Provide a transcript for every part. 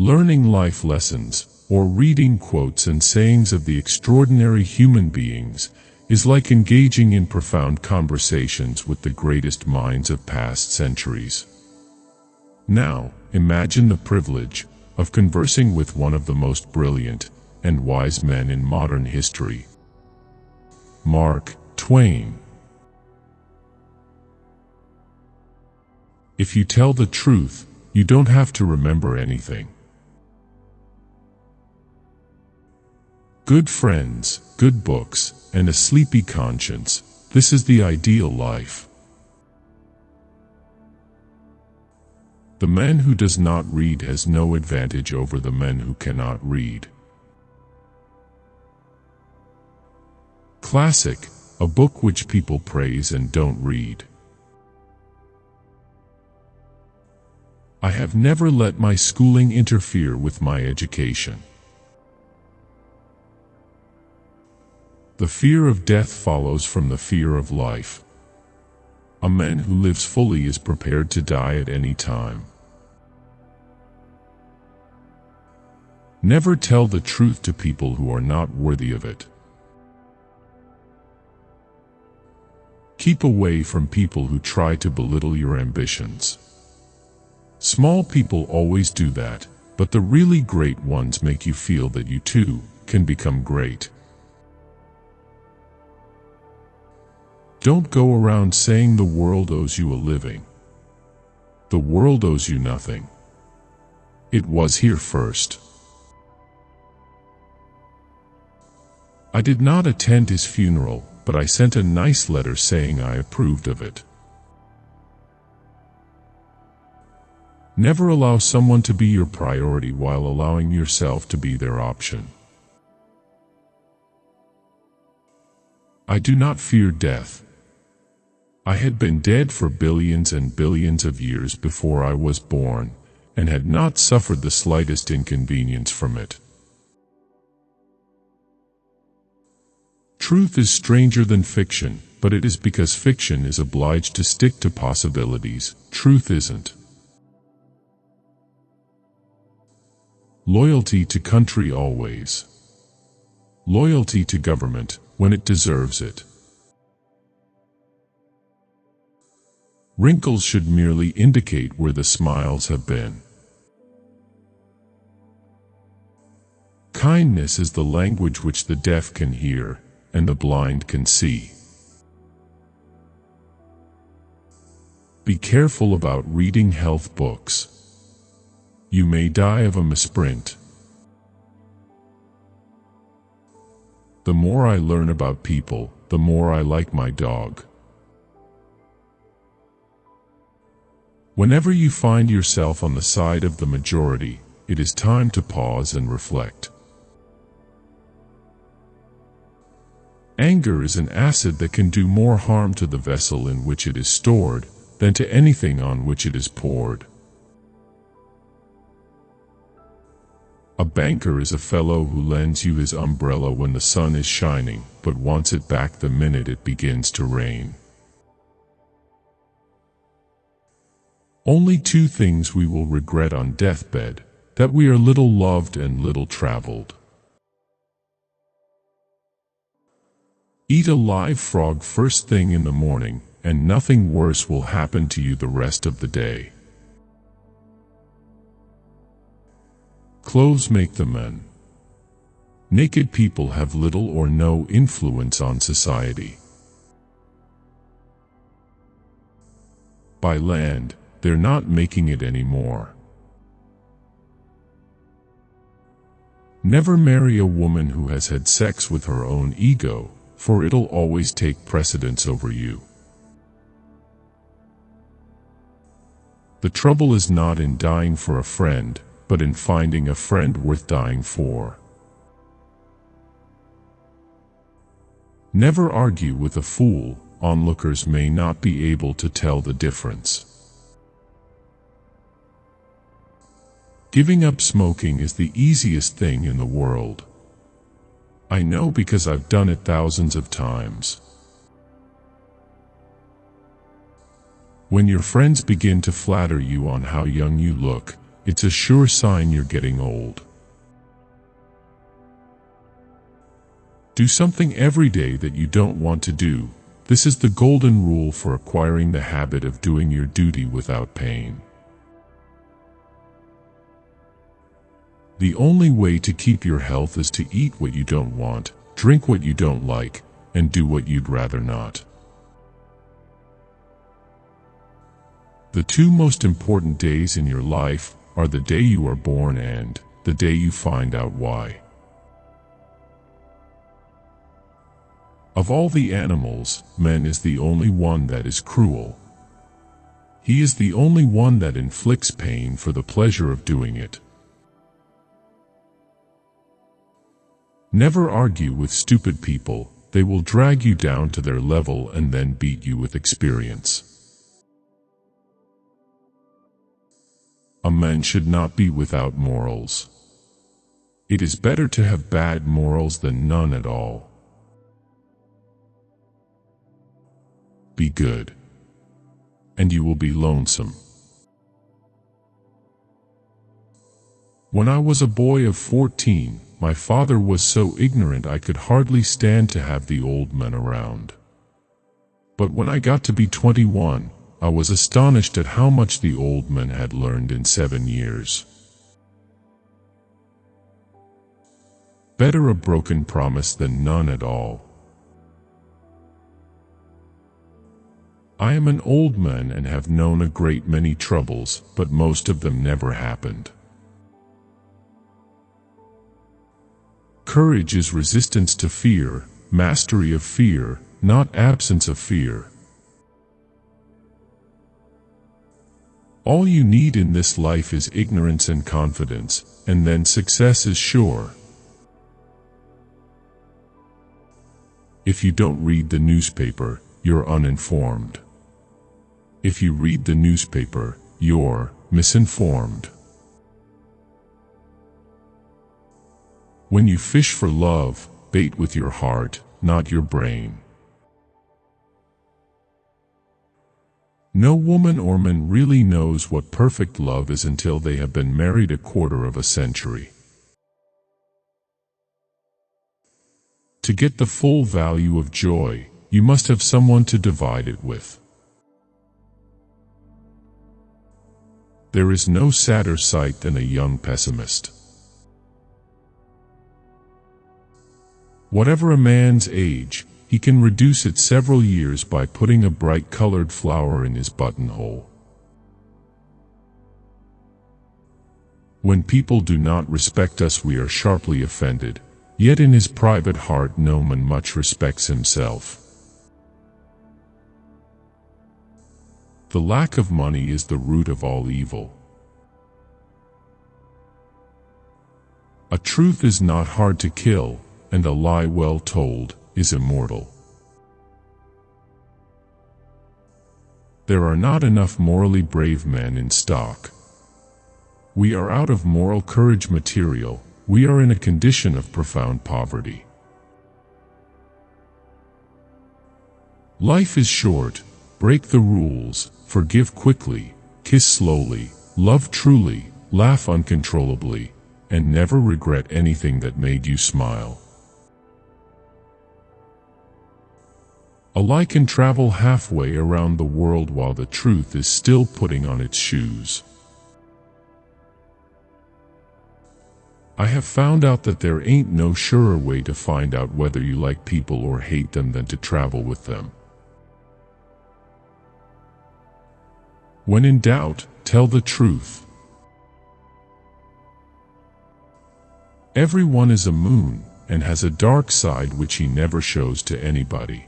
Learning life lessons, or reading quotes and sayings of the extraordinary human beings, is like engaging in profound conversations with the greatest minds of past centuries. Now, imagine the privilege of conversing with one of the most brilliant and wise men in modern history, Mark Twain. If you tell the truth, you don't have to remember anything. Good friends, good books, and a sleepy conscience, this is the ideal life. The man who does not read has no advantage over the men who cannot read. Classic, a book which people praise and don't read. I have never let my schooling interfere with my education. The fear of death follows from the fear of life. A man who lives fully is prepared to die at any time. Never tell the truth to people who are not worthy of it. Keep away from people who try to belittle your ambitions. Small people always do that, but the really great ones make you feel that you too can become great. Don't go around saying the world owes you a living. The world owes you nothing. It was here first. I did not attend his funeral, but I sent a nice letter saying I approved of it. Never allow someone to be your priority while allowing yourself to be their option. I do not fear death. I had been dead for billions and billions of years before I was born, and had not suffered the slightest inconvenience from it. Truth is stranger than fiction, but it is because fiction is obliged to stick to possibilities. Truth isn't. Loyalty to country always. Loyalty to government when it deserves it. Wrinkles should merely indicate where the smiles have been. Kindness is the language which the deaf can hear, and the blind can see. Be careful about reading health books. You may die of a misprint. The more I learn about people, the more I like my dog. Whenever you find yourself on the side of the majority, it is time to pause and reflect. Anger is an acid that can do more harm to the vessel in which it is stored than to anything on which it is poured. A banker is a fellow who lends you his umbrella when the sun is shining, but wants it back the minute it begins to rain. Only two things we will regret on deathbed: that we are little loved and little traveled. Eat a live frog first thing in the morning, and nothing worse will happen to you the rest of the day. Clothes make the men. Naked people have little or no influence on society. By land, they're not making it anymore. Never marry a woman who has had sex with her own ego, for it'll always take precedence over you. The trouble is not in dying for a friend, but in finding a friend worth dying for. Never argue with a fool. Onlookers may not be able to tell the difference. Giving up smoking is the easiest thing in the world. I know because I've done it thousands of times. When your friends begin to flatter you on how young you look, it's a sure sign you're getting old. Do something every day that you don't want to do. This is the golden rule for acquiring the habit of doing your duty without pain. The only way to keep your health is to eat what you don't want, drink what you don't like, and do what you'd rather not. The two most important days in your life are the day you are born and the day you find out why. Of all the animals, man is the only one that is cruel. He is the only one that inflicts pain for the pleasure of doing it. Never argue with stupid people. They will drag you down to their level and then beat you with experience. A man should not be without morals. It is better to have bad morals than none at all. Be good, and you will be lonesome. When I was a boy of 14, my father was so ignorant I could hardly stand to have the old men around. But when I got to be 21, I was astonished at how much the old men had learned in 7 years. Better a broken promise than none at all. I am an old man and have known a great many troubles, but most of them never happened. Courage is resistance to fear, mastery of fear, not absence of fear. All you need in this life is ignorance and confidence, and then success is sure. If you don't read the newspaper, you're uninformed. If you read the newspaper, you're misinformed. When you fish for love, bait with your heart, not your brain. No woman or man really knows what perfect love is until they have been married a quarter of a century. To get the full value of joy, you must have someone to divide it with. There is no sadder sight than a young pessimist. Whatever a man's age, he can reduce it several years by putting a bright-colored flower in his buttonhole. When people do not respect us, we are sharply offended, yet in his private heart no man much respects himself. The lack of money is the root of all evil. A truth is not hard to kill, and a lie well told is immortal. There are not enough morally brave men in stock. We are out of moral courage material. We are in a condition of profound poverty. Life is short. Break the rules, forgive quickly, kiss slowly, love truly, laugh uncontrollably, and never regret anything that made you smile. A lie can travel halfway around the world while the truth is still putting on its shoes. I have found out that there ain't no surer way to find out whether you like people or hate them than to travel with them. When in doubt, tell the truth. Everyone is a moon, and has a dark side which he never shows to anybody.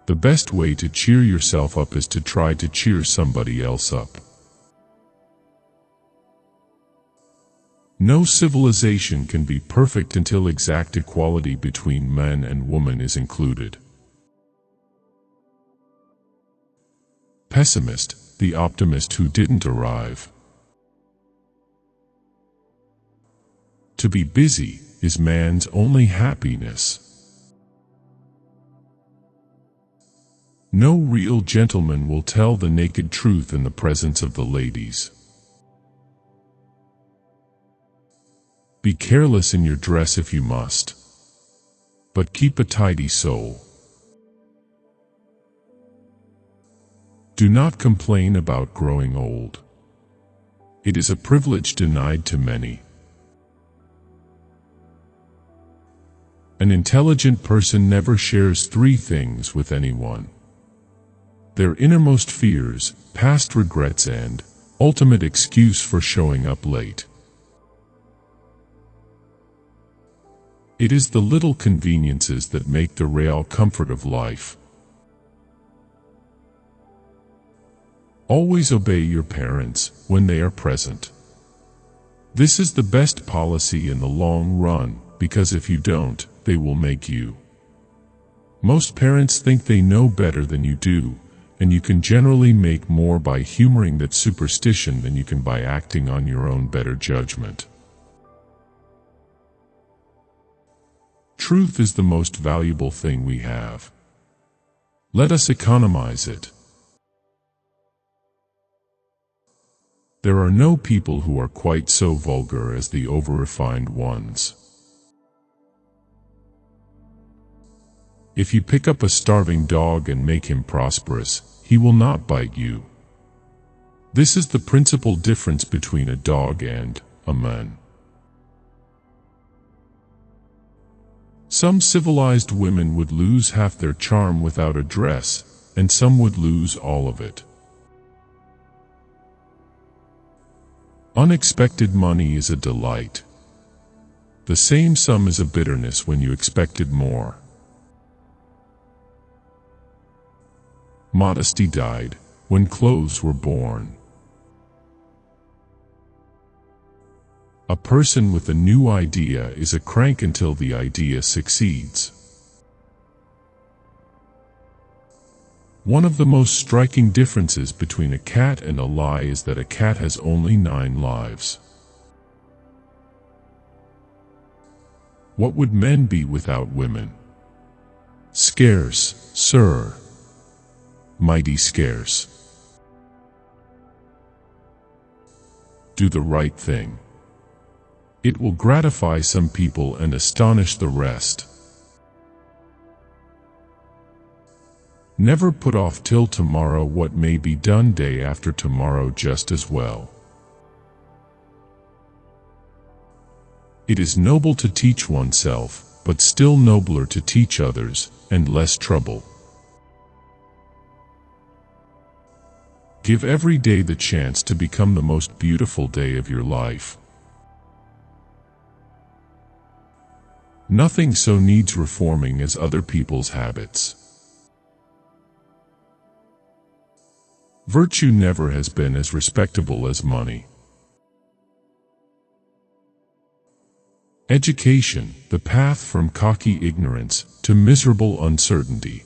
The best way to cheer yourself up is to try to cheer somebody else up. No civilization can be perfect until exact equality between man and woman is included. Pessimist, the optimist who didn't arrive. To be busy is man's only happiness. No real gentleman will tell the naked truth in the presence of the ladies. Be careless in your dress if you must, but keep a tidy soul. Do not complain about growing old. It is a privilege denied to many. An intelligent person never shares three things with anyone: their innermost fears, past regrets, and ultimate excuse for showing up late. It is the little conveniences that make the real comfort of life. Always obey your parents when they are present. This is the best policy in the long run, because if you don't, they will make you. Most parents think they know better than you do, and you can generally make more by humoring that superstition than you can by acting on your own better judgment. Truth is the most valuable thing we have. Let us economize it. There are no people who are quite so vulgar as the over-refined ones. If you pick up a starving dog and make him prosperous, he will not bite you. This is the principal difference between a dog and a man. Some civilized women would lose half their charm without a dress, and some would lose all of it. Unexpected money is a delight. The same sum is a bitterness when you expected more. Modesty died when clothes were born. A person with a new idea is a crank until the idea succeeds. One of the most striking differences between a cat and a lie is that a cat has only 9 lives. What would men be without women? Scarce, sir. Mighty scarce. Do the right thing. It will gratify some people and astonish the rest. Never put off till tomorrow what may be done day after tomorrow just as well. It is noble to teach oneself, but still nobler to teach others, and less trouble. Give every day the chance to become the most beautiful day of your life. Nothing so needs reforming as other people's habits. Virtue never has been as respectable as money. Education, the path from cocky ignorance to miserable uncertainty.